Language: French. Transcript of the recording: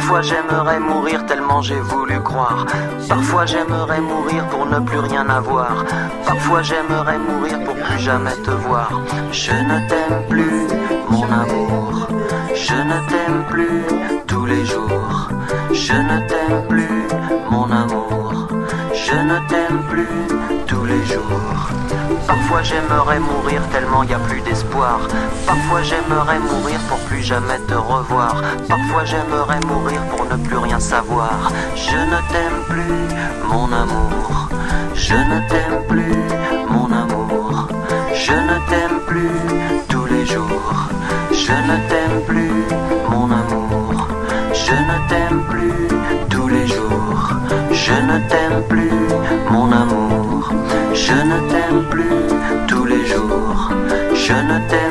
Parfois j'aimerais mourir tellement j'ai voulu croire. Parfois j'aimerais mourir pour ne plus rien avoir. Parfois j'aimerais mourir pour plus jamais te voir. Je ne t'aime plus, mon amour. Je ne t'aime plus tous les jours. Je ne t'aime plus, mon amour. Je ne t'aime plus tous les jours. Parfois j'aimerais mourir tellement y a plus d'espoir. Parfois j'aimerais mourir pour plus jamais te revoir. Parfois j'aimerais mourir pour ne plus rien savoir. Je ne t'aime plus, mon amour. Je ne t'aime plus, mon amour. Je ne t'aime plus tous les jours. Je ne t'aime plus, mon amour. Je ne t'aime plus tous les jours. Je ne t'aime plus, mon amour. Je ne t'aime plus tous les jours. Je ne t'aime